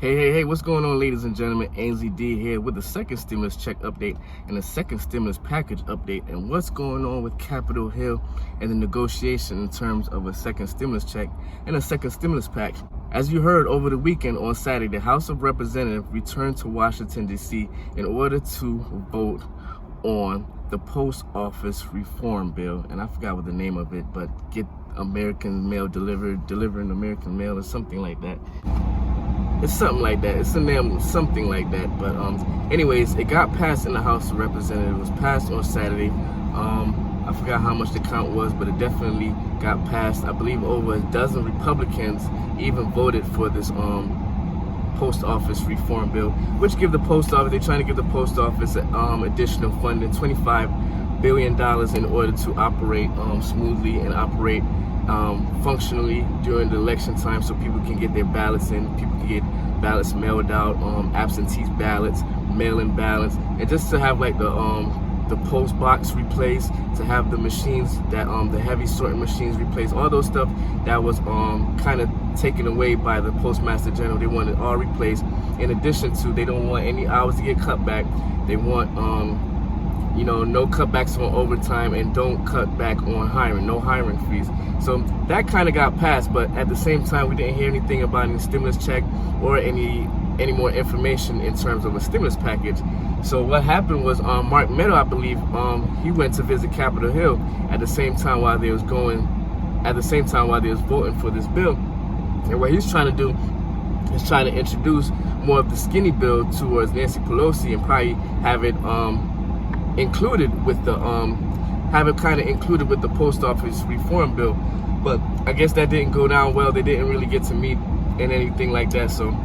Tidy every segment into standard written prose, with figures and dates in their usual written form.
Hey, what's going on, ladies and gentlemen? Ainsley D here with the second stimulus check update and the second stimulus package update, and what's going on with Capitol Hill and the negotiation in terms of a second stimulus check and a second stimulus pack. As you heard over the weekend on Saturday, the House of Representatives returned to Washington, D.C. in order to vote on the post office reform bill, and I forgot what the name of it, but get American mail delivering American mail or something like that. It's something like that. It's a name, something like that. But anyways, it got passed in the House of Representatives. It was passed on Saturday. I forgot how much the count was, but it definitely got passed. I believe over a dozen Republicans even voted for this post office reform bill, which give the post office, they're trying to give the post office additional funding, $25 billion in order to operate smoothly and operate functionally during the election time, so people can get their ballots in, people can get ballots mailed out, absentee ballots, mail-in ballots, and just to have like the post box replaced, to have the machines that the heavy sorting machines replaced, all those stuff that was kind of taken away by the Postmaster General. They want it all replaced. In addition to, they don't want any hours to get cut back. They want no cutbacks on overtime, and don't cut back on hiring, no hiring freeze. So that kind of got passed, but at the same time, we didn't hear anything about any stimulus check or any more information in terms of a stimulus package. So what happened was Mark Meadow, I believe, he went to visit Capitol Hill at the same time while they was voting for this bill. And what he's trying to do is trying to introduce more of the skinny bill towards Nancy Pelosi, and probably have it included with the included with the post office reform bill. But I guess that didn't go down well. They didn't really get to meet and anything like that. So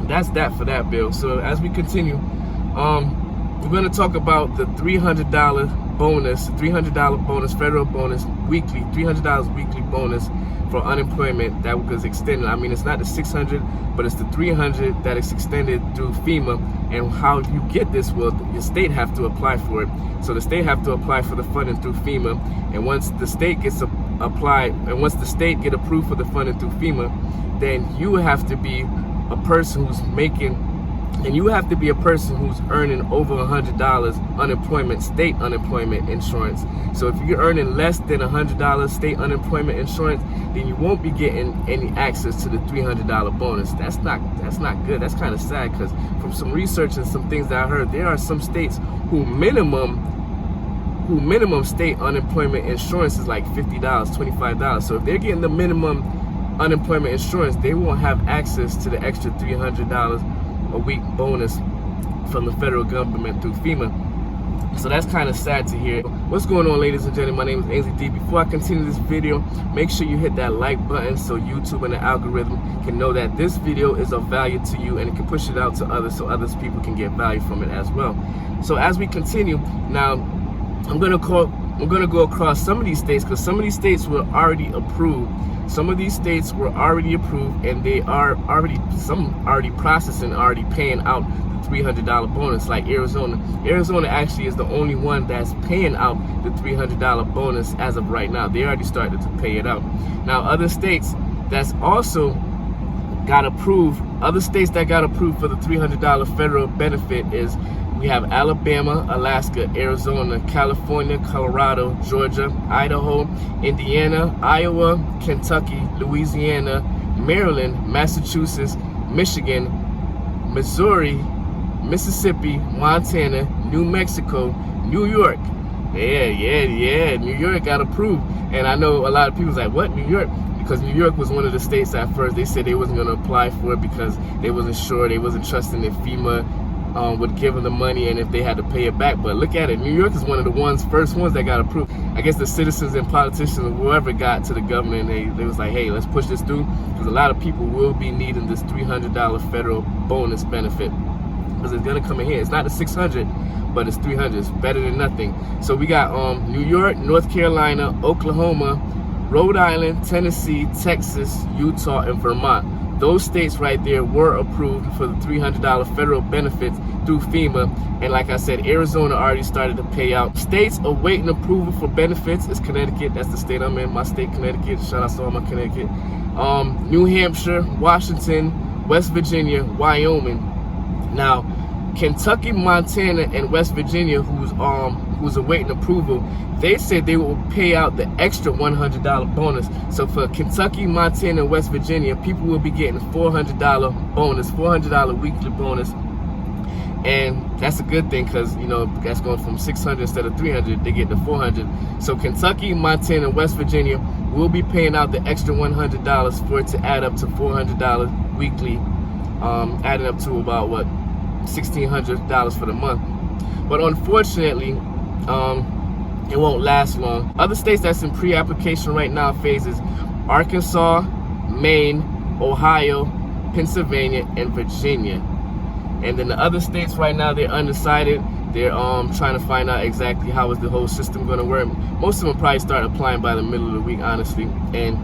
that's that for that bill. So as we continue, we're going to talk about the $300 bonus, $300 bonus, federal bonus weekly, $300 weekly bonus for unemployment that was extended. I mean, it's not the $600, but it's the $300 that is extended through FEMA. And how you get this? Well, your state have to apply for it. So the state have to apply for the funding through FEMA. And once the state gets applied, and once the state get approved for the funding through FEMA, then you have to be a person who's making, and you have to be a person who's earning over $100 unemployment, state unemployment insurance. So if you're earning less than $100 state unemployment insurance, then you won't be getting any access to the $300 bonus. That's not good. That's kind of sad, because from some research and some things that I heard, there are some states who minimum state unemployment insurance is like $50, $25. So if they're getting the minimum unemployment insurance, they won't have access to the extra $300 a week bonus from the federal government through FEMA. So that's kind of sad to hear. What's going on, ladies and gentlemen? My name is Ainsley D. Before I continue this video, make sure you hit that like button so YouTube and the algorithm can know that this video is of value to you, and it can push it out to others so others people can get value from it as well. So as we continue, now I'm gonna go across some of these states, because some of these states were already approved. Some of these states were already approved, and they are already processing, already paying out the $300 bonus, like Arizona. Arizona actually is the only one that's paying out the $300 bonus as of right now. They already started to pay it out. Now, other states that's also got approved, other states that got approved for the $300 federal benefit is, we have Alabama, Alaska, Arizona, California, Colorado, Georgia, Idaho, Indiana, Iowa, Kentucky, Louisiana, Maryland, Massachusetts, Michigan, Missouri, Mississippi, Montana, New Mexico, New York. Yeah, New York got approved. And I know a lot of people's like, what, New York? Because New York was one of the states at first, they said they wasn't going to apply for it because they wasn't sure, they wasn't trusting if FEMA would give them the money and if they had to pay it back. But look at it, New York is one of the first ones that got approved. I guess the citizens and politicians or whoever got to the government, and they was like, hey, let's push this through, because a lot of people will be needing this $300 federal bonus benefit, because it's gonna come in here. It's not the $600, but it's $300. It's better than nothing. So we got New York, North Carolina, Oklahoma, Rhode Island, Tennessee, Texas, Utah, and Vermont. Those states right there were approved for the $300 federal benefits through FEMA. And like I said, Arizona already started to pay out. States awaiting approval for benefits is Connecticut. That's the state I'm in, my state, Connecticut. Shout out to all my Connecticut. New Hampshire, Washington, West Virginia, Wyoming. Now, Kentucky, Montana, and West Virginia, who's awaiting approval, they said they will pay out the extra $100 bonus. So for Kentucky, Montana, and West Virginia, people will be getting $400 bonus, $400 weekly bonus. And that's a good thing, because that's going from 600 instead of 300. They get the 400. So Kentucky, Montana, and West Virginia will be paying out the extra $100 for it to add up to $400 weekly, adding up to about what, $1,600 for the month. But unfortunately, it won't last long. Other states that's in pre-application right now phases: Arkansas, Maine, Ohio, Pennsylvania, and Virginia. And then the other states right now, they're undecided. They're trying to find out exactly how is the whole system going to work. Most of them probably start applying by the middle of the week, honestly. And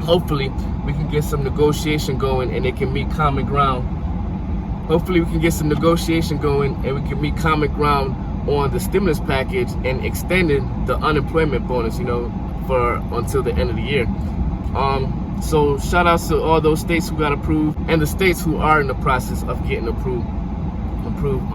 hopefully we can get some negotiation going and they can meet common ground. Hopefully we can get some negotiation going and we can meet common ground on the stimulus package and extending the unemployment bonus, for until the end of the year. So shout outs to all those states who got approved and the states who are in the process of getting approved.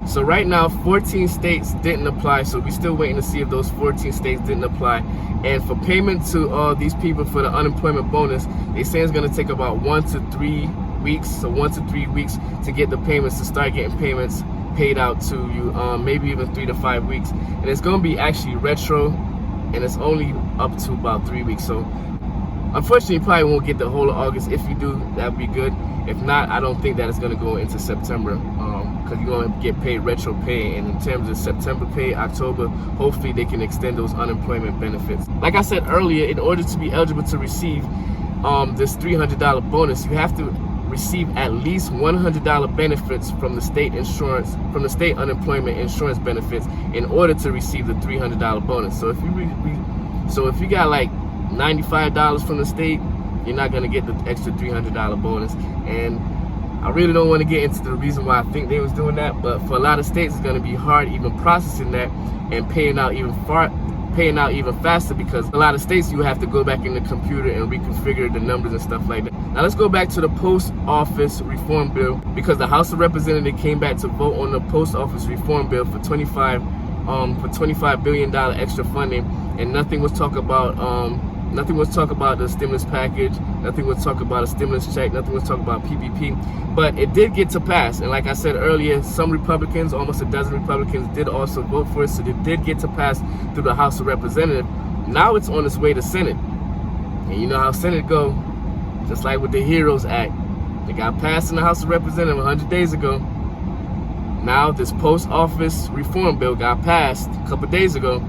So right now, 14 states didn't apply, so we're still waiting to see if those 14 states didn't apply. And for payment to all these people for the unemployment bonus, they say it's going to take about 1 to 3 weeks, so 1 to 3 weeks to get the payments, to start getting payments paid out to you, maybe even 3 to 5 weeks. And it's going to be actually retro, and it's only up to about 3 weeks. So unfortunately, you probably won't get the whole of August. If you do, that'd be good. If not, I don't think that it's going to go into September, because you're going to get paid retro pay. And in terms of September pay, October, hopefully they can extend those unemployment benefits. Like I said earlier, in order to be eligible to receive this $300 bonus, you have to receive at least $100 benefits from the state unemployment insurance benefits in order to receive the $300 bonus. So if you got like $95 from the state, you're not going to get the extra $300 bonus. And I really don't want to get into the reason why I think they was doing that, but for a lot of states it's going to be hard even processing that and paying out even faster, because a lot of states you have to go back in the computer and reconfigure the numbers and stuff like that. Now let's go back to the post office reform bill, because the House of Representatives came back to vote on the post office reform bill for $25 billion extra funding, and nothing was talk about the stimulus package, nothing was talk about a stimulus check, nothing was talk about PPP. But it did get to pass, and like I said earlier, some Republicans, almost a dozen Republicans, did also vote for it, so it did get to pass through the House of Representatives. Now it's on its way to Senate, and you know how Senate go, just like with the HEROES Act. It got passed in the House of Representatives 100 days ago. Now this post office reform bill got passed a couple days ago.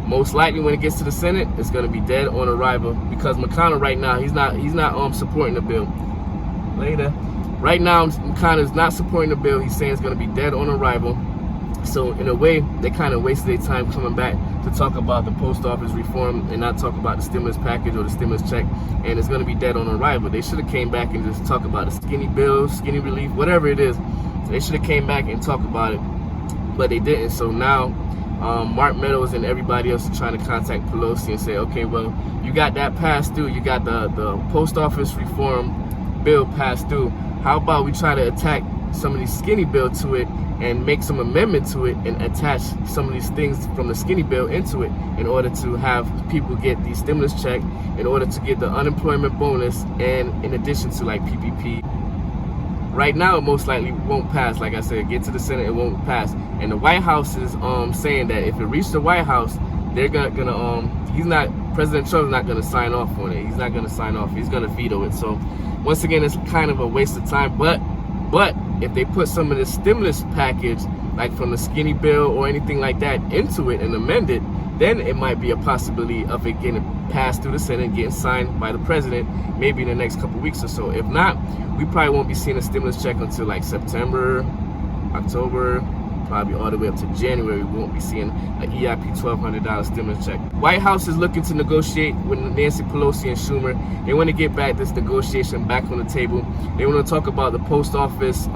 Most likely when it gets to the Senate, it's going to be dead on arrival, because McConnell right now, he's not supporting the bill. Right now, McConnell is not supporting the bill. He's saying it's going to be dead on arrival. So in a way, they kind of wasted their time coming back to talk about the post office reform and not talk about the stimulus package or the stimulus check, and it's going to be dead on arrival. They should have came back and just talk about the skinny bill, skinny relief, whatever it is. So they should have came back and talked about it, but they didn't. So now Mark Meadows and everybody else are trying to contact Pelosi and say, okay, well, you got that passed through, you got the post office reform bill passed through. How about we try to attack some of these skinny bill to it and make some amendment to it and attach some of these things from the skinny bill into it in order to have people get the stimulus check, in order to get the unemployment bonus, and in addition to like PPP. Right now, it most likely won't pass. Like I said, get to the Senate, it won't pass. And the White House is saying that if it reaches the White House, they're President Trump's not gonna sign off on it. He's not gonna sign off. He's gonna veto it. So once again, it's kind of a waste of time. But if they put some of the stimulus package, like from the skinny bill or anything like that, into it and amend it, then it might be a possibility of it getting passed through the Senate, getting signed by the president, maybe in the next couple weeks or so. If not, we probably won't be seeing a stimulus check until like September, October, probably all the way up to January. We won't be seeing an EIP $1,200 stimulus check. White House is looking to negotiate with Nancy Pelosi and Schumer. They want to get back this negotiation back on the table. They want to talk about the post office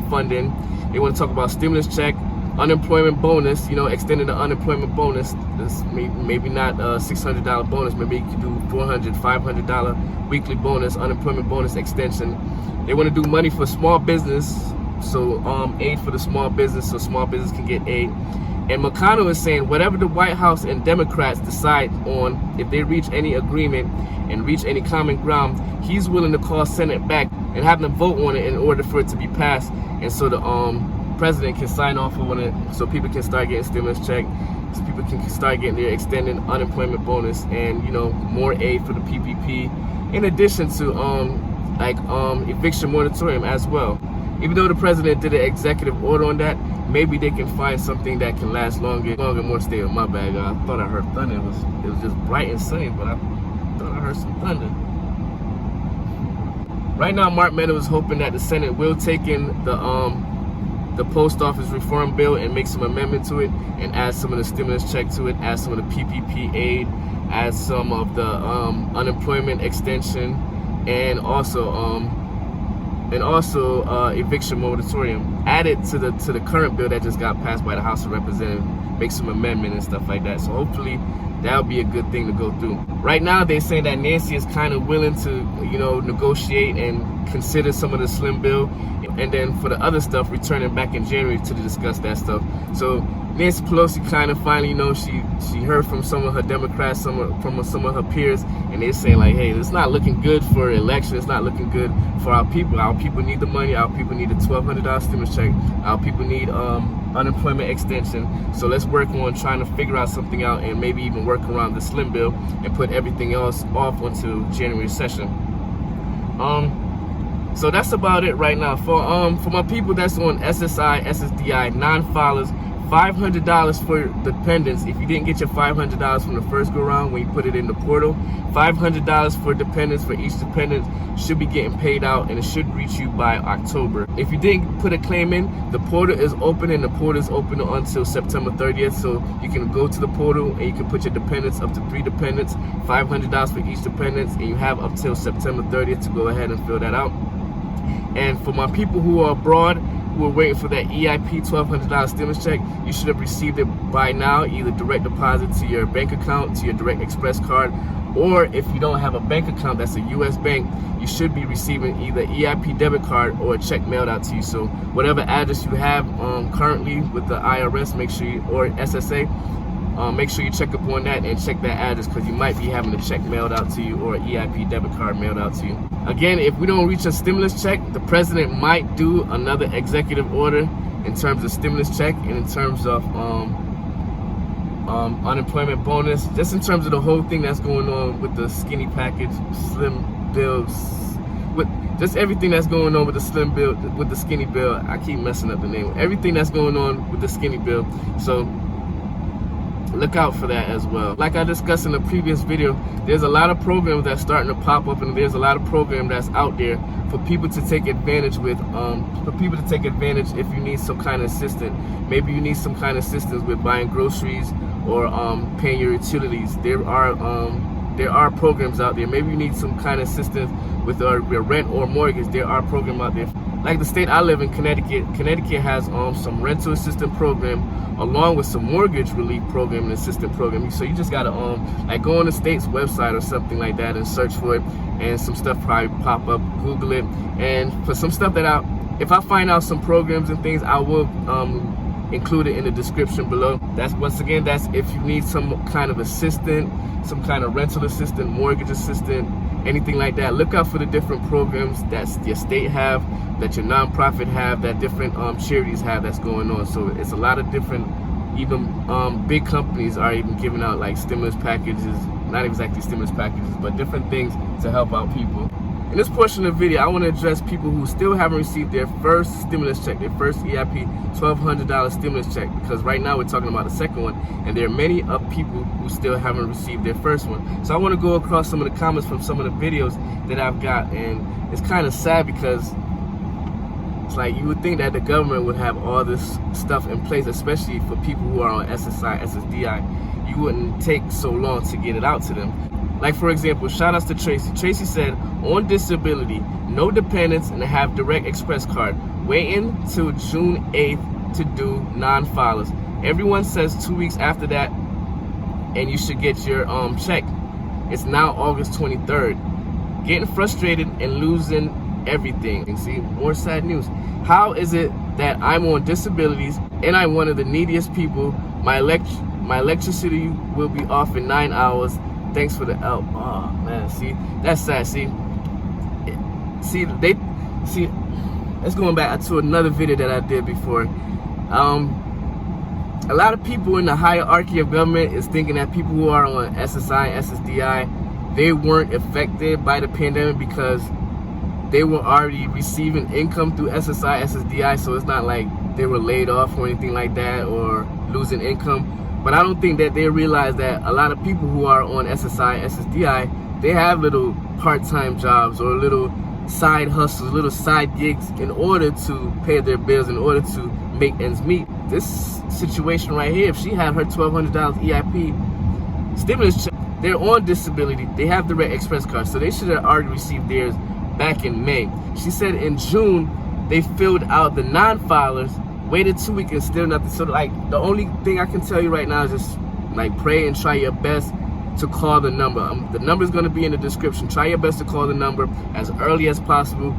funding. They want to talk about stimulus check, unemployment bonus, extending the unemployment bonus. This maybe not a $600 bonus, maybe you can do $400, $500 weekly bonus, unemployment bonus extension. They want to do money for small business, so aid for the small business, so small business can get aid. And McConnell is saying whatever the White House and Democrats decide on, if they reach any agreement and reach any common ground, he's willing to call Senate back and have them vote on it in order for it to be passed, and so the president can sign off on it, so people can start getting stimulus check, so people can start getting their extended unemployment bonus, and more aid for the PPP, in addition to eviction moratorium as well. Even though the president did an executive order on that, maybe they can find something that can last longer, more stable. My bad, I thought I heard thunder. It was just bright and sunny, but I thought I heard some thunder. Right now, Mark Meadows is hoping that the Senate will take in the post office reform bill and make some amendment to it, and add some of the stimulus check to it, add some of the PPP aid, add some of the unemployment extension, and also eviction moratorium. Add it to the current bill that just got passed by the House of Representatives. Make some amendment and stuff like that. So hopefully that'll be a good thing to go through. Right now they're saying that Nancy is kind of willing to negotiate and consider some of the slim bill, and then for the other stuff returning back in January to discuss that stuff. So Nancy Pelosi kind of finally, she heard from some of her Democrats, from some of her peers, and they're saying like, hey, it's not looking good for election. It's not looking good for our people. Our people need the money. Our people need a $1,200 stimulus check. Our people need unemployment extension. So let's work on trying to figure out something out, and maybe even work around the slim bill and put everything else off until January session. So that's about it right now. For my people that's on SSI, SSDI, non-filers, $500 for dependents. If you didn't get your $500 from the first go round when you put it in the portal, $500 for dependents, for each dependent should be getting paid out, and it should reach you by October. If you didn't put a claim in, the portal is open, and the portal is open until September 30th. So you can go to the portal and you can put your dependents, up to 3 dependents, $500 for each dependent, and you have up till September 30th to go ahead and fill that out. And for my people who are abroad, who are waiting for that EIP $1,200 stimulus check, you should have received it by now, either direct deposit to your bank account, to your Direct Express card, or if you don't have a bank account that's a U.S. bank, you should be receiving either EIP debit card or a check mailed out to you. So whatever address you have currently with the IRS, make sure or SSA, make sure you check up on that and check that address, because you might be having a check mailed out to you or an EIP debit card mailed out to you. Again, if we don't reach a stimulus check, the president might do another executive order in terms of stimulus check and in terms of unemployment bonus, just in terms of the whole thing that's going on with the skinny package, slim bills, with just everything that's going on with the slim bill, with the skinny bill. I keep messing up the name. Everything that's going on with the skinny bill. So look out for that as well. Like I discussed in the previous video, there's a lot of programs that's starting to pop up, and there's a lot of programs that's out there for people to take advantage with, if you need some kind of assistance. Maybe you need some kind of assistance with buying groceries or paying your utilities. There are programs out there. Maybe you need some kind of assistance with your rent or mortgage. There are programs out there. Like the state I live in, Connecticut has some rental assistance program along with some mortgage relief program and assistance program. So you just gotta like go on the state's website or something like that and search for it, and some stuff probably pop up. Google it, and for some stuff that if I find out some programs and things, I will include it in the description below. That's if you need some kind of assistant, some kind of rental assistant, mortgage assistant, anything like that. Look out for the different programs that your state have, that your nonprofit have, that different charities have that's going on. So it's a lot of different, even big companies are even giving out like stimulus packages, not exactly stimulus packages, but different things to help out people. In this portion of the video, I want to address people who still haven't received their first stimulus check, their first EIP $1,200 stimulus check, because right now we're talking about the second one, and there are many people who still haven't received their first one. So I want to go across some of the comments from some of the videos that I've got, and it's kind of sad because it's like you would think that the government would have all this stuff in place, especially for people who are on SSI, SSDI. You wouldn't take so long to get it out to them. Like, for example, shout outs to Tracy. Tracy said, on disability, no dependents, and have Direct Express card. Waiting till June 8th well-to-do non-filers. Everyone says 2 weeks after that, and you should get your check. It's now August 23rd. Getting frustrated and losing everything. See, more sad news. How is it that I'm on disabilities and I'm one of the neediest people? My electricity will be off in 9 hours. Thanks for the help. Oh man, see, that's sad. See, let's going back to another video that I did before. A lot of people in the hierarchy of government is thinking that people who are on SSI, SSDI, they weren't affected by the pandemic because they were already receiving income through SSI, SSDI, so it's not like they were laid off or anything like that or losing income. But I don't think that they realize that a lot of people who are on SSI, SSDI, they have little part-time jobs or little side hustles, little side gigs in order to pay their bills, in order to make ends meet. This situation right here, if she had her $1,200 EIP stimulus check, they're on disability, they have the Red Express card, so they should have already received theirs back in May. She said in June they filled out the non-filers, waited 2 weeks and still nothing. So like the only thing I can tell you right now is just like pray and try your best to call the number. The number is going to be in the description. Try your best to call the number as early as possible.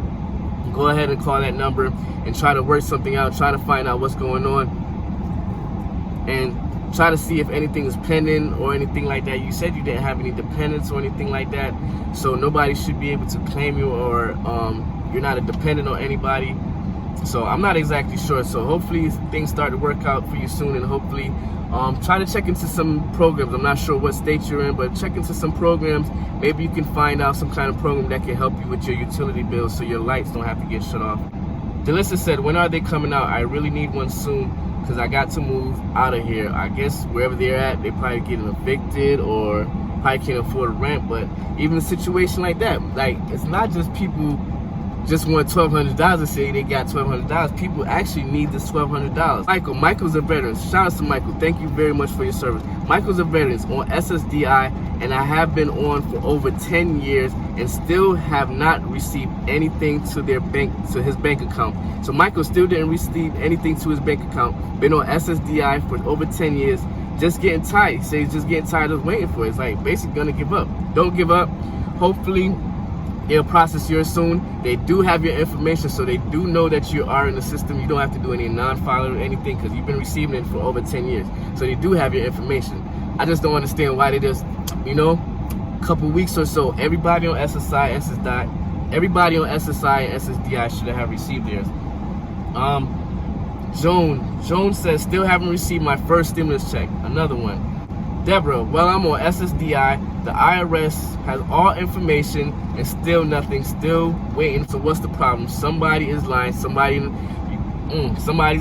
Go ahead and call that number and try to work something out, try to find out what's going on, and try to see if anything is pending or anything like that. You said you didn't have any dependents or anything like that, so nobody should be able to claim you, or you're not a dependent on anybody. So I'm not exactly sure. So hopefully things start to work out for you soon, and hopefully try to check into some programs. I'm not sure what state you're in, but check into some programs. Maybe you can find out some kind of program that can help you with your utility bills so your lights don't have to get shut off. Delissa said, when are they coming out? I really need one soon because I got to move out of here. I guess wherever they're at, they probably getting evicted or probably can't afford rent. But even a situation like that, like, it's not just people just want $1,200 and say they got $1,200. People actually need this $1,200. Michael's a veteran. Shout out to Michael. Thank you very much for your service. Michael's a veteran on SSDI, and I have been on for over 10 years and still have not received anything to their bank, to his bank account. So Michael still didn't receive anything to his bank account. Been on SSDI for over 10 years. Just getting tired. He says he's just getting tired of waiting for it. It's like basically gonna give up. Don't give up. Hopefully it'll process yours soon. They do have your information, so they do know that you are in the system. You don't have to do any non-filer or anything because you've been receiving it for over 10 years. So they do have your information. I just don't understand why they just, you know, a couple weeks or so, everybody on SSI, SSDI, everybody on SSI and SSDI should have received theirs. Joan says, still haven't received my first stimulus check. Another one. Deborah, well, I'm on SSDI. The IRS has all information and still nothing, still waiting. So what's the problem? Somebody is lying. Somebody's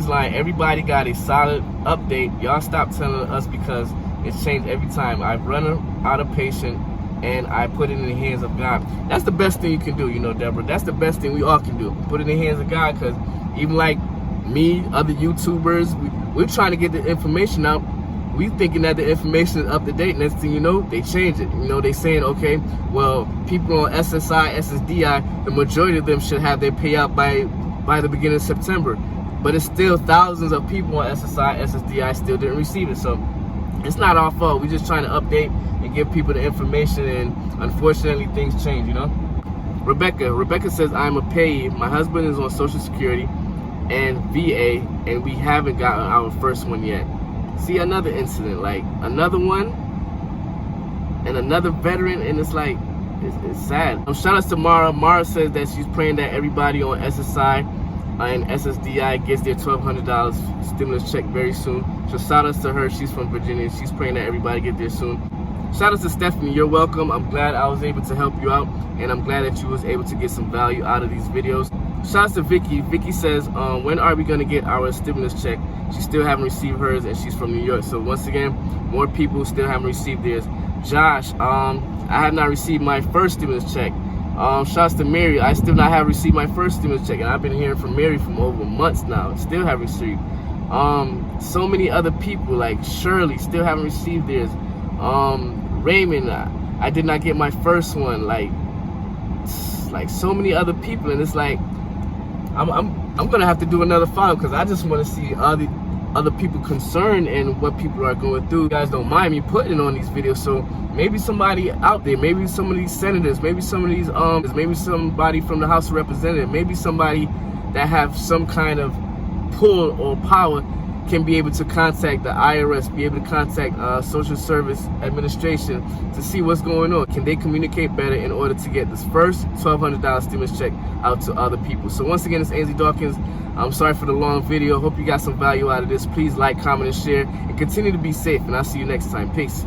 lying. Everybody got a solid update. Y'all stop telling us because it's changed every time. I've run out of patience and I put it in the hands of God. That's the best thing you can do, you know, Deborah. That's the best thing we all can do. Put it in the hands of God, because even like me, other YouTubers, we're trying to get the information out. We thinking that the information is up to date. Next thing you know, they change it. You know, they saying, okay, well, people on SSI, SSDI, the majority of them should have their payout by the beginning of September. But it's still thousands of people on SSI, SSDI still didn't receive it. So it's not our fault. We're just trying to update and give people the information, and unfortunately things change, you know. Rebecca says, I'm a payee. My husband is on Social Security and VA, and we haven't gotten our first one yet. See, another incident, like another one and another veteran, and it's like, it's sad. Shout out to Mara. Mara says that she's praying that everybody on SSI and SSDI gets their $1,200 stimulus check very soon. So shout out to her. She's from Virginia. She's praying that everybody get there soon. Shout out to Stephanie. You're welcome. I'm glad I was able to help you out, and I'm glad that you was able to get some value out of these videos. Shout out to Vicky. Vicky says, when are we going to get our stimulus check? She still haven't received hers, and she's from New York. So once again, more people still haven't received theirs. Josh, I have not received my first stimulus check. Shout out to Mary. I still not have received my first stimulus check, and I've been hearing from Mary for over months now. Still haven't received. So many other people like Shirley still haven't received theirs. Raymond, I did not get my first one. Like so many other people, and it's like, I'm gonna have to do another follow because I just want to see other people concerned and what people are going through. You guys don't mind me putting it on these videos, so maybe somebody out there, maybe some of these senators, maybe some of these maybe somebody from the House of Representatives, maybe somebody that have some kind of pull or power can be able to contact the IRS, be able to contact Social Service Administration to see what's going on. Can they communicate better in order to get this first $1,200 stimulus check out to other people? So once again, it's Anthony Dawkins. I'm sorry for the long video. Hope you got some value out of this. Please like, comment, and share, and continue to be safe. And I'll see you next time. Peace.